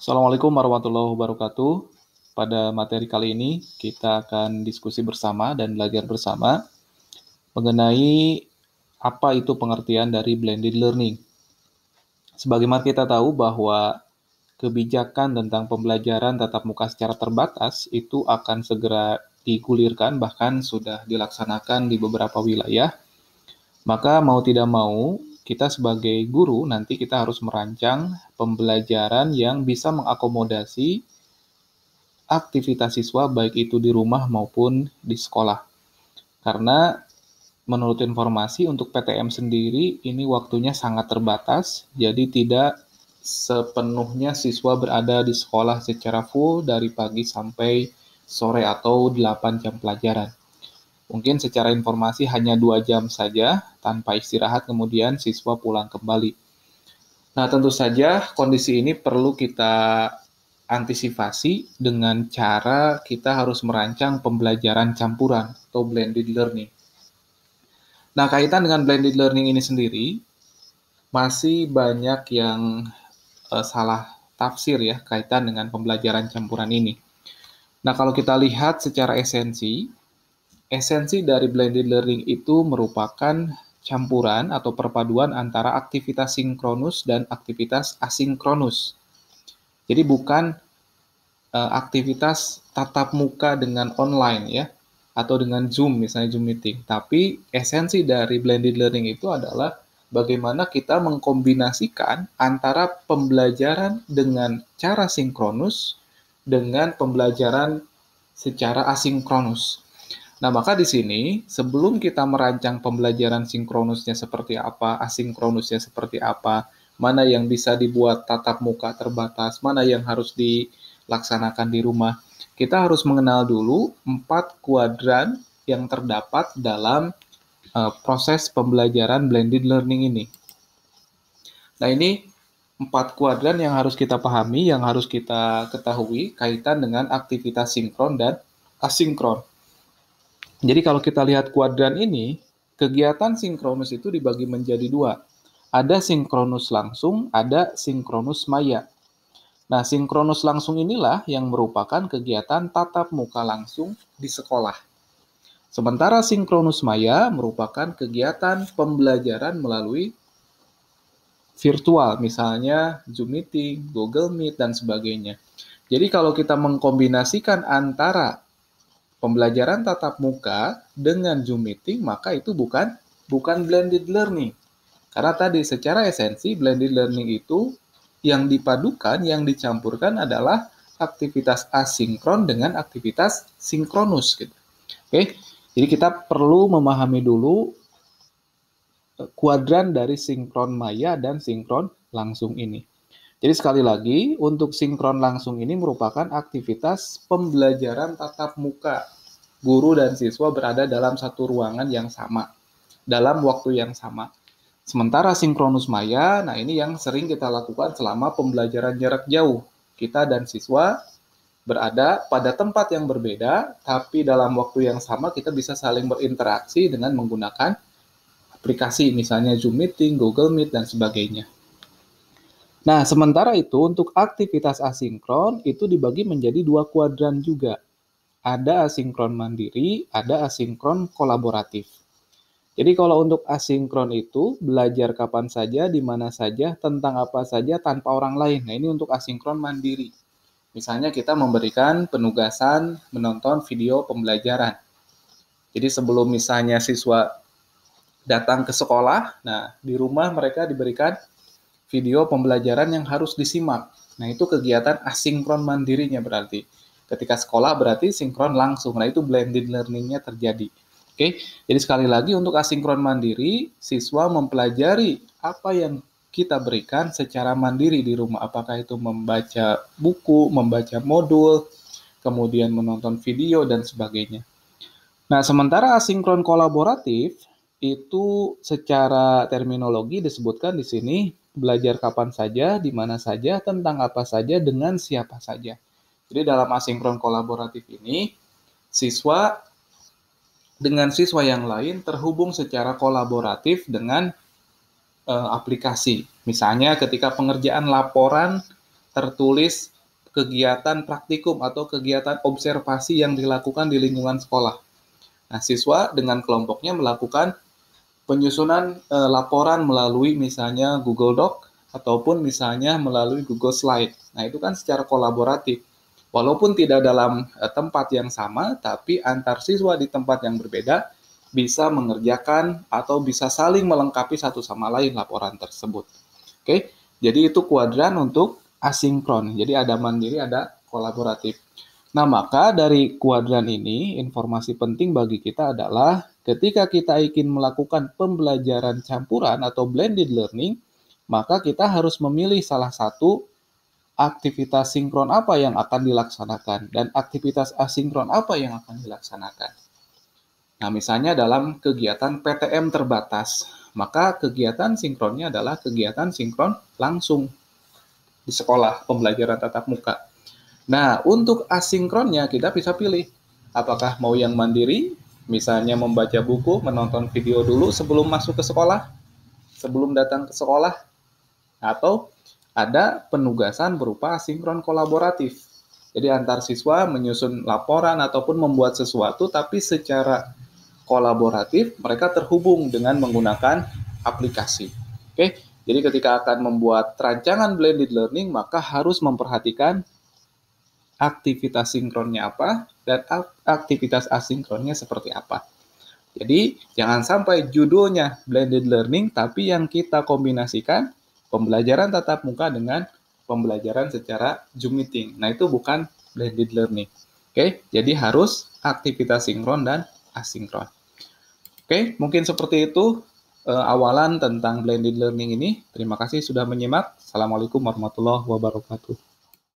Assalamualaikum warahmatullahi wabarakatuh. Pada materi kali ini, kita akan diskusi bersama dan belajar bersama mengenai apa itu pengertian dari blended learning. Sebagaimana kita tahu bahwa kebijakan tentang pembelajaran tatap muka secara terbatas itu akan segera digulirkan, bahkan sudah dilaksanakan di beberapa wilayah. Maka mau tidak mau, kita sebagai guru nanti kita harus merancang pembelajaran yang bisa mengakomodasi aktivitas siswa baik itu di rumah maupun di sekolah. Karena menurut informasi untuk PTM sendiri ini waktunya sangat terbatas, jadi tidak sepenuhnya siswa berada di sekolah secara full dari pagi sampai sore atau 8 jam pelajaran. Mungkin secara informasi hanya 2 jam saja tanpa istirahat, kemudian siswa pulang kembali. Nah, tentu saja kondisi ini perlu kita antisipasi dengan cara kita harus merancang pembelajaran campuran atau blended learning. Nah, kaitan dengan blended learning ini sendiri, masih banyak yang salah tafsir ya kaitan dengan pembelajaran campuran ini. Nah, kalau kita lihat secara esensi dari blended learning itu merupakan campuran atau perpaduan antara aktivitas sinkronus dan aktivitas asinkronus. Jadi bukan aktivitas tatap muka dengan online ya, atau dengan Zoom misalnya Zoom meeting. Tapi esensi dari blended learning itu adalah bagaimana kita mengkombinasikan antara pembelajaran dengan cara sinkronus dengan pembelajaran secara asinkronus. Nah, maka di sini sebelum kita merancang pembelajaran sinkronusnya seperti apa, asinkronusnya seperti apa, mana yang bisa dibuat tatap muka terbatas, mana yang harus dilaksanakan di rumah, kita harus mengenal dulu 4 kuadran yang terdapat dalam proses pembelajaran blended learning ini. Nah, ini 4 kuadran yang harus kita pahami, yang harus kita ketahui kaitan dengan aktivitas sinkron dan asinkron. Jadi kalau kita lihat kuadran ini, kegiatan sinkronus itu dibagi menjadi 2. Ada sinkronus langsung, ada sinkronus maya. Nah, sinkronus langsung inilah yang merupakan kegiatan tatap muka langsung di sekolah. Sementara sinkronus maya merupakan kegiatan pembelajaran melalui virtual, misalnya Zoom Meeting, Google Meet, dan sebagainya. Jadi kalau kita mengkombinasikan antara pembelajaran tatap muka dengan Zoom Meeting, maka itu bukan blended learning. Karena tadi secara esensi blended learning itu yang dipadukan, yang dicampurkan adalah aktivitas asinkron dengan aktivitas sinkronus gitu. Oke. Jadi kita perlu memahami dulu kuadran dari sinkron maya dan sinkron langsung ini. Jadi sekali lagi, untuk sinkron langsung ini merupakan aktivitas pembelajaran tatap muka. Guru dan siswa berada dalam satu ruangan yang sama, dalam waktu yang sama. Sementara sinkronus maya, nah ini yang sering kita lakukan selama pembelajaran jarak jauh. Kita dan siswa berada pada tempat yang berbeda, tapi dalam waktu yang sama kita bisa saling berinteraksi dengan menggunakan aplikasi, misalnya Zoom Meeting, Google Meet, dan sebagainya. Nah, sementara itu untuk aktivitas asinkron itu dibagi menjadi 2 kuadran juga. Ada asinkron mandiri, ada asinkron kolaboratif. Jadi kalau untuk asinkron itu belajar kapan saja, di mana saja, tentang apa saja tanpa orang lain. Nah, ini untuk asinkron mandiri. Misalnya kita memberikan penugasan menonton video pembelajaran. Jadi sebelum misalnya siswa datang ke sekolah, nah di rumah mereka diberikan video pembelajaran yang harus disimak. Nah, itu kegiatan asinkron mandirinya berarti. Ketika sekolah berarti sinkron langsung. Nah, itu blended learning-nya terjadi. Oke, jadi sekali lagi untuk asinkron mandiri, siswa mempelajari apa yang kita berikan secara mandiri di rumah. Apakah itu membaca buku, membaca modul, kemudian menonton video, dan sebagainya. Nah, sementara asinkron kolaboratif, itu secara terminologi disebutkan di sini belajar kapan saja, di mana saja, tentang apa saja, dengan siapa saja. Jadi dalam asinkron kolaboratif ini, siswa dengan siswa yang lain terhubung secara kolaboratif dengan aplikasi. Misalnya ketika pengerjaan laporan tertulis kegiatan praktikum atau kegiatan observasi yang dilakukan di lingkungan sekolah. Nah, siswa dengan kelompoknya melakukan penyusunan laporan melalui misalnya Google Doc ataupun misalnya melalui Google Slide. Nah, itu kan secara kolaboratif. Walaupun tidak dalam tempat yang sama, tapi antar siswa di tempat yang berbeda bisa mengerjakan atau bisa saling melengkapi satu sama lain laporan tersebut. Oke, jadi itu kuadran untuk asinkron. Jadi ada mandiri, ada kolaboratif. Nah, maka dari kuadran ini, informasi penting bagi kita adalah ketika kita ingin melakukan pembelajaran campuran atau blended learning, maka kita harus memilih salah satu aktivitas sinkron apa yang akan dilaksanakan dan aktivitas asinkron apa yang akan dilaksanakan. Nah, misalnya dalam kegiatan PTM terbatas, maka kegiatan sinkronnya adalah kegiatan sinkron langsung di sekolah, pembelajaran tatap muka. Nah, untuk asinkronnya kita bisa pilih apakah mau yang mandiri, misalnya membaca buku, menonton video dulu sebelum masuk ke sekolah, sebelum datang ke sekolah, atau ada penugasan berupa asinkron kolaboratif. Jadi antar siswa menyusun laporan ataupun membuat sesuatu, tapi secara kolaboratif mereka terhubung dengan menggunakan aplikasi. Oke, jadi ketika akan membuat rancangan blended learning, maka harus memperhatikan aktivitas sinkronnya apa dan aktivitas asinkronnya seperti apa. Jadi jangan sampai judulnya blended learning, tapi yang kita kombinasikan pembelajaran tatap muka dengan pembelajaran secara Zoom meeting. Nah, itu bukan blended learning. Oke, jadi harus aktivitas sinkron dan asinkron. Oke, mungkin seperti itu awalan tentang blended learning ini. Terima kasih sudah menyimak. Assalamualaikum warahmatullahi wabarakatuh.